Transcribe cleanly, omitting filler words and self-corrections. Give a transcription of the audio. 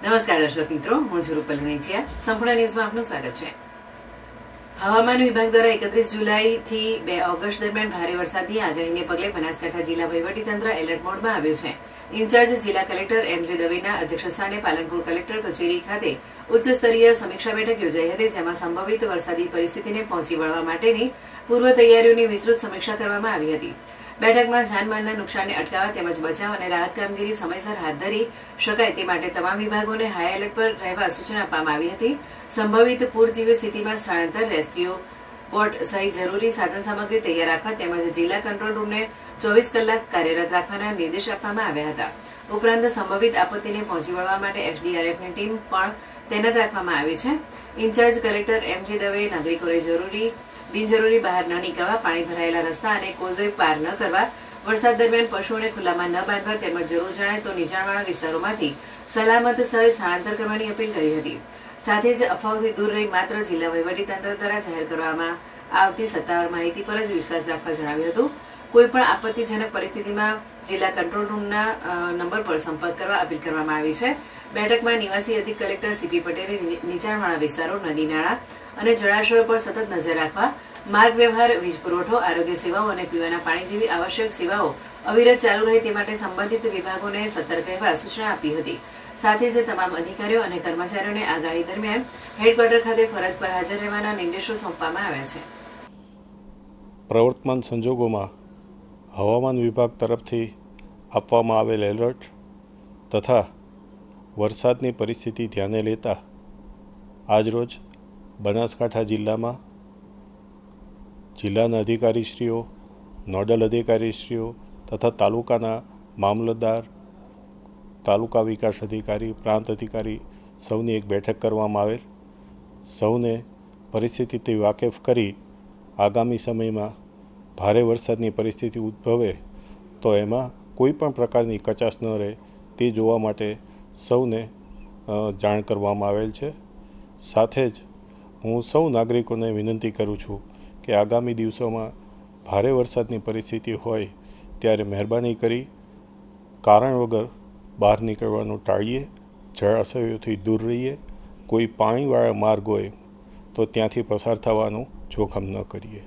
નમસ્કાર દર્શક મિત્રો, હું છું રૂપલ વણિચિયા. સંપૂર્ણ ન્યૂઝમાં આપનું સ્વાગત છે. હવામાન વિભાગ દ્વારા 31 જુલાઈથી 2 ઓગસ્ટ દરમિયાન ભારે વરસાદની આગાહીને પગલે બનાસકાંઠા જિલ્લા વહીવટીતંત્ર એલર્ટ મોડમાં આવ્યું છે. ઇન્ચાર્જ જિલ્લા કલેક્ટર એમ.જે. દવેના અધ્યક્ષસ્થાને પાલનપુર કલેક્ટર કચેરી ખાતે ઉચ્ચ સ્તરીય સમીક્ષા બેઠક યોજાઈ હતી, જેમાં સંભવિત વરસાદી પરિસ્થિતિને પહોંચી વળવા માટેની પૂર્વ તૈયારીઓની વિસ્તૃત સમીક્ષા કરવામાં આવી હતી. બેઠકમાં જાનમાલના નુકસાનને અટકાવવા તેમજ બચાવ અને રાહત કામગીરી સમયસર હાથ ધરી શકાય તે માટે તમામ વિભાગોને હાઈ એલર્ટ પર રહેવા સૂચના આપવામાં આવી હતી. સંભવિત પૂર જેવી સ્થિતિમાં સ્થળાંતર, રેસ્ક્યુ બોટ સહિત જરૂરી સાધન સામગ્રી તૈયાર રાખવા તેમજ જિલ્લા કંટ્રોલ રૂમને 24 કલાક કાર્યરત રાખવાના નિર્દેશ આપવામાં આવ્યા હતા. ઉપરાંત સંભવિત આપત્તિને પહોંચી વળવા માટે એસડીઆરએફની ટીમ પણ તૈનાત રાખવામાં આવી છે. In charge collector એમ.જે. દવે નાગરિકોને બિનજરૂરી બહાર ન નીકળવા, પાણી ભરાયેલા રસ્તા અને કોઝવે પાર ન કરવા, વરસાદ દરમિયાન પશુઓને ખુલ્લામાં ન બાંધવા તેમજ જરૂર જણાય તો નીચાણવાળા વિસ્તારોમાંથી સલામત સ્થળે સ્થળાંતર કરવાની અપીલ કરી હતી. સાથે જ અફવાઓથી દૂર રહી માત્ર જિલ્લા વહીવટીતંત્ર દ્વારા જાહેર કરવામાં આવતી સત્તાવાર માહિતી પર જ વિશ્વાસ રાખવા જણાવ્યું હતું. કોઈપણ આપત્તિજનક પરિસ્થિતિમાં જિલ્લા કંટ્રોલ રૂમના નંબર પર સંપર્ક કરવા અપીલ કરવામાં આવી છે. બેઠકમાં નિવાસી અધિક કલેક્ટર સીપી પટેલે નીચાણવાળા વિસ્તારો, નદી નાળા અને જળાશયો પર સતત નજર રાખવા, માર્ગ વ્યવહાર, વીજ પુરવઠો, આરોગ્ય સેવાઓ અને પીવાના પાણી જેવી આવશ્યક સેવાઓ અવિરત ચાલુ રહે તે માટે સંબંધિત વિભાગોને સતર્ક રહેવા સૂચના આપી હતી. સાથે જ તમામ અધિકારીઓ અને કર્મચારીઓને આગાહી દરમિયાન હેડક્વાર્ટર ખાતે ફરજ પર હાજર રહેવાના નિર્દેશો સોંપવામાં આવ્યા છે. પ્રવર્તમાન સંજોગોમાં હવામાન વિભાગ તરફથી આપવામાં આવેલ એલર્ટ તથા વરસાદની પરિસ્થિતિ ધ્યાને લેતા આજરોજ બનાસકાંઠા જિલ્લામાં જિલ્લાના અધિકારીશ્રીઓ, નોડલ અધિકારીશ્રીઓ તથા તાલુકાના મામલતદાર, તાલુકા વિકાસ અધિકારી, પ્રાંત અધિકારી સૌની એક બેઠક કરવામાં આવેલ. સૌને પરિસ્થિતિથી વાકેફ કરી આગામી સમયમાં ભારે વરસાદની પરિસ્થિતિ ઉદ્ભવે તો એમાં કોઈ પણ પ્રકારની કચાશ ન રહે તે જોવા માટે સૌને જાણ કરવામાં આવેલ છે. સાથે જ હું સૌ નાગરિકોને વિનંતી કરું છું કે આગામી દિવસોમાં ભારે વરસાદની પરિસ્થિતિ હોય ત્યારે મહેરબાની કરી કારણ વગર બહાર નીકળવાનું ટાળીએ, જળાશયોથી દૂર રહીએ, કોઈ પાણીવાળા માર્ગ હોય તો ત્યાંથી પસાર થવાનું જોખમ ન કરીએ.